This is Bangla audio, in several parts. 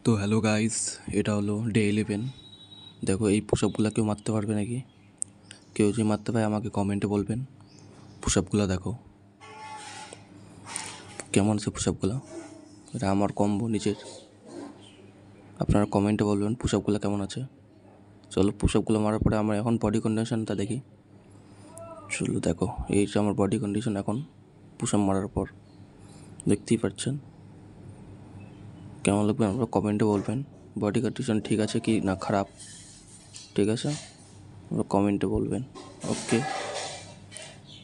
তো হ্যালো গাইস, এটা হলো ডে 11। দেখো এই পুশআপগুলো কেউ মারতে পারবে নাকি? কেউ যদি মারতে পারে আমাকে কমেন্টে বলবেন। পুশআপগুলো দেখো কেমন আছে পুশআপগুলো। এটা আমার কম্বো নিচের। আপনারা কমেন্টে বলবেন পুশআপগুলো কেমন আছে। চলো পুশআপগুলো মারার পরে আমার এখন বডি কন্ডিশনটা দেখি। চলো দেখো এইটা আমার বডি কন্ডিশন এখন পুশআপ মারার পর। দেখতেই পাচ্ছেন কেমন লাগবে আপনারা কমেন্টে বলবেন। বডি কন্ডিশন ঠিক আছে কি না খারাপ, ঠিক আছে কমেন্টে বলবেন। ওকে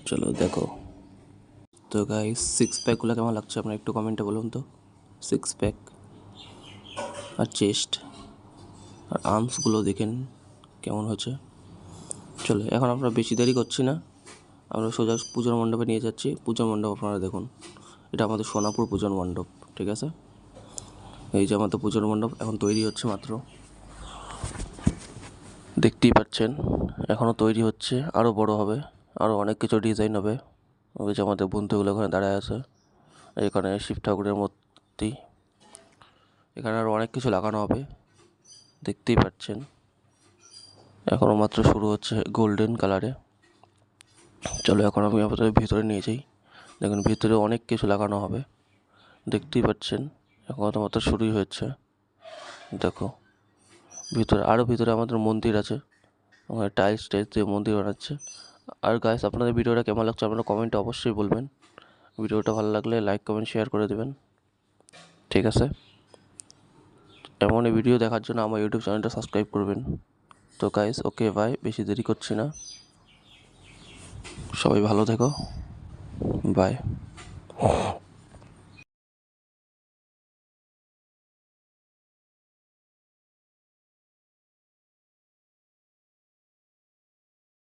চলো দেখো। তো গাইস সিক্স প্যাকগুলো কেমন লাগছে আপনারা একটু কমেন্টে বলুন তো। সিক্স প্যাক আর চেস্ট আর আর্মসগুলো দেখেন কেমন হচ্ছে। চলো এখন আমরা বেশি দেরি করছি না, আমরা সোজা পুজোর মণ্ডপে নিয়ে যাচ্ছি। পুজোর মণ্ডপ আপনারা দেখুন, এটা আমাদের সোনাপুর পুজোর মণ্ডপ, ঠিক আছে। এই যে আমাদের পুজোর মণ্ডপ এখন তৈরি হচ্ছে মাত্র, দেখতেই পাচ্ছেন এখনও তৈরি হচ্ছে, আরও বড় হবে, আরও অনেক কিছু ডিজাইন হবে। ওই যে আমাদের বন্ধুগুলো ওখানে দাঁড়ায় আছে, এখানে শিব ঠাকুরের মূর্তি, এখানে আরও অনেক কিছু লাগানো হবে, দেখতেই পাচ্ছেন। এখনও মাত্র শুরু হচ্ছে গোল্ডেন কালারে। চলো এখন আমি আপনাদের ভিতরে নিয়ে যাই। দেখুন ভিতরে অনেক কিছু লাগানো হবে, দেখতেই পাচ্ছেন। এখন তো মাত্র শুরুই হচ্ছে। দেখো ভিতরে আরও ভিতরে আমাদের মন্দির আছে, ওখানে টাইলস দিয়ে মন্দির বানাচ্ছে। আর গাইস আপনাদের ভিডিওটা কেমন লাগছে আপনারা কমেন্টে অবশ্যই বলবেন। ভিডিওটা ভালো লাগলে লাইক কমেন্ট শেয়ার করে দেবেন, ঠিক আছে। এমনই ভিডিও দেখার জন্য আমার ইউটিউব চ্যানেলটা সাবস্ক্রাইব করবেন। তো গাইস ওকে বাই, বেশি দেরি করছি না, সবাই ভালো থেকো, বাই।